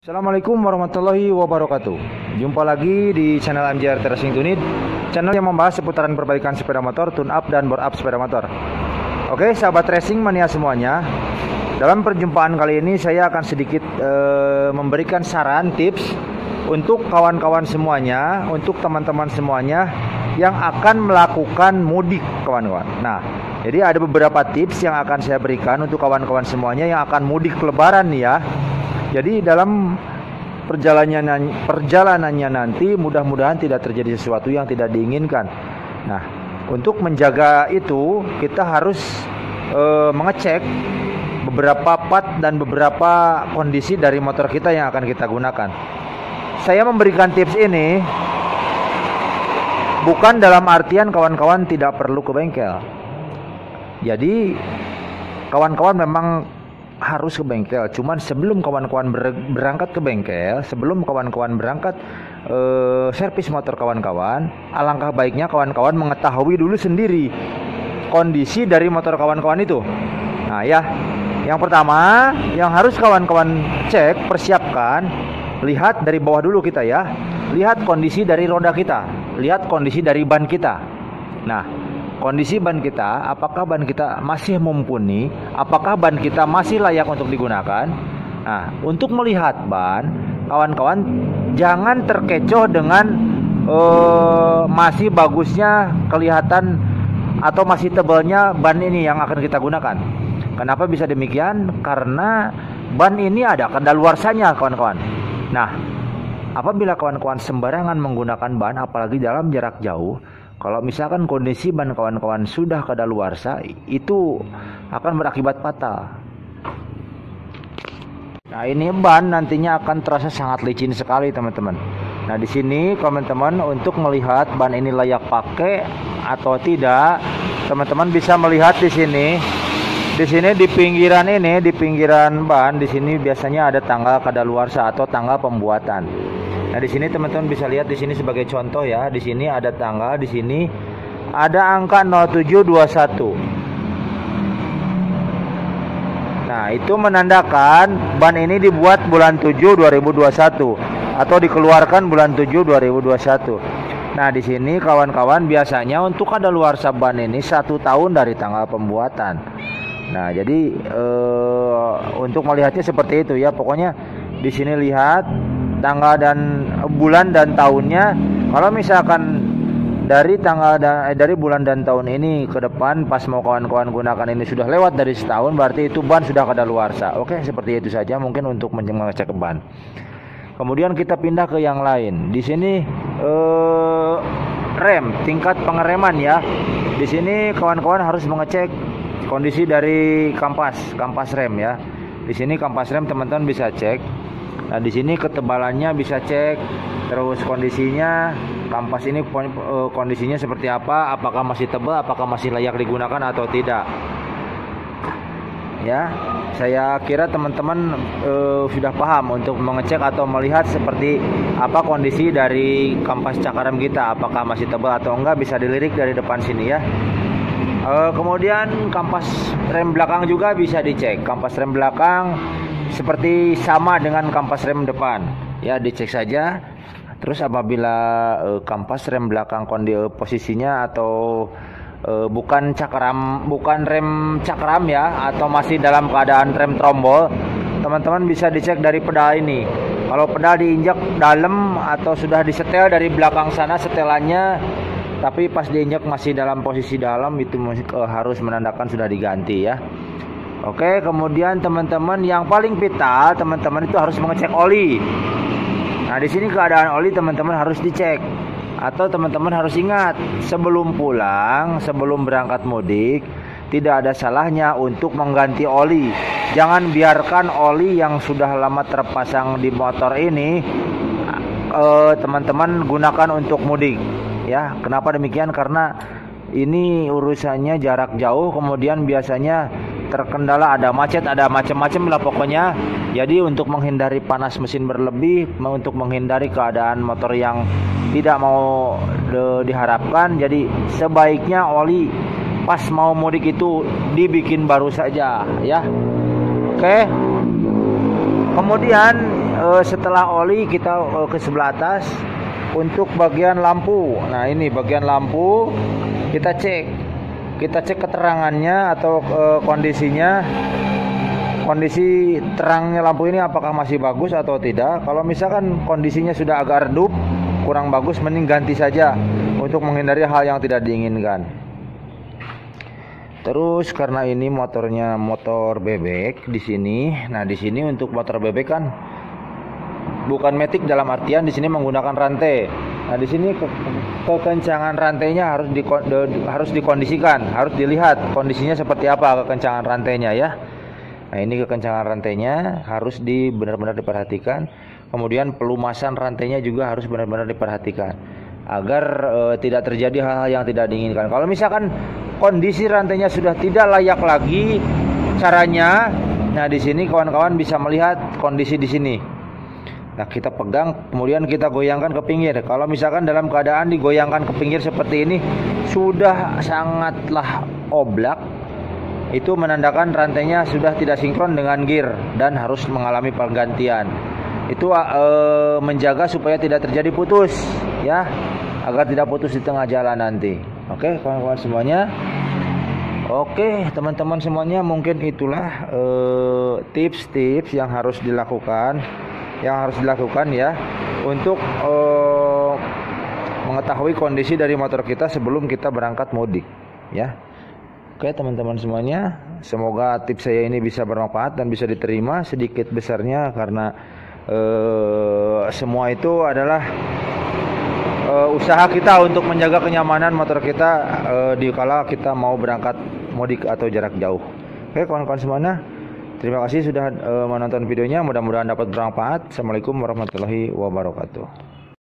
Assalamualaikum warahmatullahi wabarakatuh. Jumpa lagi di channel MJR Racing Unit, channel yang membahas seputaran perbaikan sepeda motor, tune up dan bore up sepeda motor. Oke, sahabat racing mania semuanya. Dalam perjumpaan kali ini saya akan sedikit memberikan saran, tips untuk kawan-kawan semuanya, untuk teman-teman semuanya yang akan melakukan mudik, kawan-kawan. Nah, jadi ada beberapa tips yang akan saya berikan untuk kawan-kawan semuanya yang akan mudik lebaran nih ya. Jadi dalam perjalanannya nanti mudah-mudahan tidak terjadi sesuatu yang tidak diinginkan. Nah, untuk menjaga itu kita harus mengecek beberapa part dan beberapa kondisi dari motor kita yang akan kita gunakan. Saya memberikan tips ini bukan dalam artian kawan-kawan tidak perlu ke bengkel. Jadi kawan-kawan memang harus ke bengkel, cuman sebelum kawan-kawan berangkat ke bengkel, sebelum kawan-kawan berangkat servis motor kawan-kawan, alangkah baiknya kawan-kawan mengetahui dulu sendiri kondisi dari motor kawan-kawan itu. Nah ya, yang pertama yang harus kawan-kawan cek, persiapkan, lihat dari bawah dulu kita ya, lihat kondisi dari roda kita, lihat kondisi dari ban kita. Nah, kondisi ban kita, apakah ban kita masih mumpuni, apakah ban kita masih layak untuk digunakan. Nah, untuk melihat ban, kawan-kawan jangan terkecoh dengan masih bagusnya kelihatan atau masih tebalnya ban ini yang akan kita gunakan. Kenapa bisa demikian? Karena ban ini ada kadaluarsanya, kawan-kawan. Nah, apabila kawan-kawan sembarangan menggunakan ban, apalagi dalam jarak jauh, kalau misalkan kondisi ban kawan-kawan sudah kadaluarsa, itu akan berakibat fatal. Nah, ini ban nantinya akan terasa sangat licin sekali, teman-teman. Nah, di sini teman-teman untuk melihat ban ini layak pakai atau tidak, teman-teman bisa melihat di sini. Di sini di pinggiran ini, di pinggiran ban, di sini biasanya ada tanggal kadaluarsa atau tanggal pembuatan. Nah, di sini teman-teman bisa lihat di sini sebagai contoh ya. Di sini ada tanggal, di sini ada angka 0721. Nah, itu menandakan ban ini dibuat bulan 7 2021 atau dikeluarkan bulan 7 2021. Nah, di sini kawan-kawan biasanya untuk kadaluarsa ban ini 1 tahun dari tanggal pembuatan. Nah, jadi untuk melihatnya seperti itu ya. Pokoknya di sini lihat tanggal dan bulan dan tahunnya. Kalau misalkan dari dari bulan dan tahun ini ke depan pas mau kawan-kawan gunakan ini sudah lewat dari setahun, berarti itu ban sudah kadaluarsa. Oke, seperti itu saja mungkin untuk mengecek ban. Kemudian kita pindah ke yang lain. Di sini rem, tingkat pengereman ya. Di sini kawan-kawan harus mengecek kondisi dari kampas rem ya. Di sini kampas rem teman-teman bisa cek. Nah, di sini ketebalannya bisa cek, terus kondisinya kampas ini kondisinya seperti apa, apakah masih tebal, apakah masih layak digunakan atau tidak. Ya, saya kira teman-teman sudah paham untuk mengecek atau melihat seperti apa kondisi dari kampas cakram kita, apakah masih tebal atau enggak, bisa dilirik dari depan sini ya. Kemudian kampas rem belakang juga bisa dicek. Kampas rem belakang seperti sama dengan kampas rem depan ya, dicek saja. Terus apabila kampas rem belakang posisinya atau bukan rem cakram ya, atau masih dalam keadaan rem trombol, teman-teman bisa dicek dari pedal ini. Kalau pedal diinjak dalam atau sudah disetel dari belakang sana setelannya, tapi pas diinjak masih dalam posisi dalam, itu harus menandakan sudah diganti ya. Oke, kemudian teman-teman yang paling vital, teman-teman itu harus mengecek oli. Nah, di sini keadaan oli teman-teman harus dicek. Atau teman-teman harus ingat, sebelum pulang, sebelum berangkat mudik, tidak ada salahnya untuk mengganti oli. Jangan biarkan oli yang sudah lama terpasang di motor ini teman-teman gunakan untuk mudik. Ya, kenapa demikian? Karena ini urusannya jarak jauh, kemudian biasanya terkendala ada macet, ada macam-macam lah pokoknya. Jadi untuk menghindari panas mesin berlebih, untuk menghindari keadaan motor yang tidak mau diharapkan, jadi sebaiknya oli pas mau mudik itu dibikin baru saja ya. Oke. Kemudian setelah oli kita ke sebelah atas untuk bagian lampu. Nah, ini bagian lampu kita cek keterangannya atau kondisinya. Kondisi terangnya lampu ini apakah masih bagus atau tidak. Kalau misalkan kondisinya sudah agak redup, kurang bagus, mending ganti saja untuk menghindari hal yang tidak diinginkan. Terus karena ini motornya motor bebek di sini. Nah, di sini untuk motor bebek kan bukan matic, dalam artian di sini menggunakan rantai. Nah, di sini kekencangan rantainya harus dikondisikan, harus dilihat kondisinya seperti apa kekencangan rantainya ya. Nah, ini kekencangan rantainya harus benar-benar diperhatikan. Kemudian pelumasan rantainya juga harus benar-benar diperhatikan agar tidak terjadi hal-hal yang tidak diinginkan. Kalau misalkan kondisi rantainya sudah tidak layak lagi caranya, nah di sini kawan-kawan bisa melihat kondisi di sini. Nah, kita pegang, kemudian kita goyangkan ke pinggir. Kalau misalkan dalam keadaan digoyangkan ke pinggir seperti ini sudah sangatlah oblak, itu menandakan rantainya sudah tidak sinkron dengan gear dan harus mengalami pergantian. Itu menjaga supaya tidak terjadi putus ya, agar tidak putus di tengah jalan nanti. Oke, kawan-kawan semuanya. Oke, teman-teman semuanya, mungkin itulah tips-tips yang harus dilakukan ya untuk mengetahui kondisi dari motor kita sebelum kita berangkat mudik ya. Oke, teman-teman semuanya, semoga tips saya ini bisa bermanfaat dan bisa diterima sedikit besarnya, karena semua itu adalah usaha kita untuk menjaga kenyamanan motor kita dikala kita mau berangkat mudik atau jarak jauh. Oke, kawan-kawan semuanya, terima kasih sudah menonton videonya, mudah-mudahan dapat bermanfaat. Assalamualaikum warahmatullahi wabarakatuh.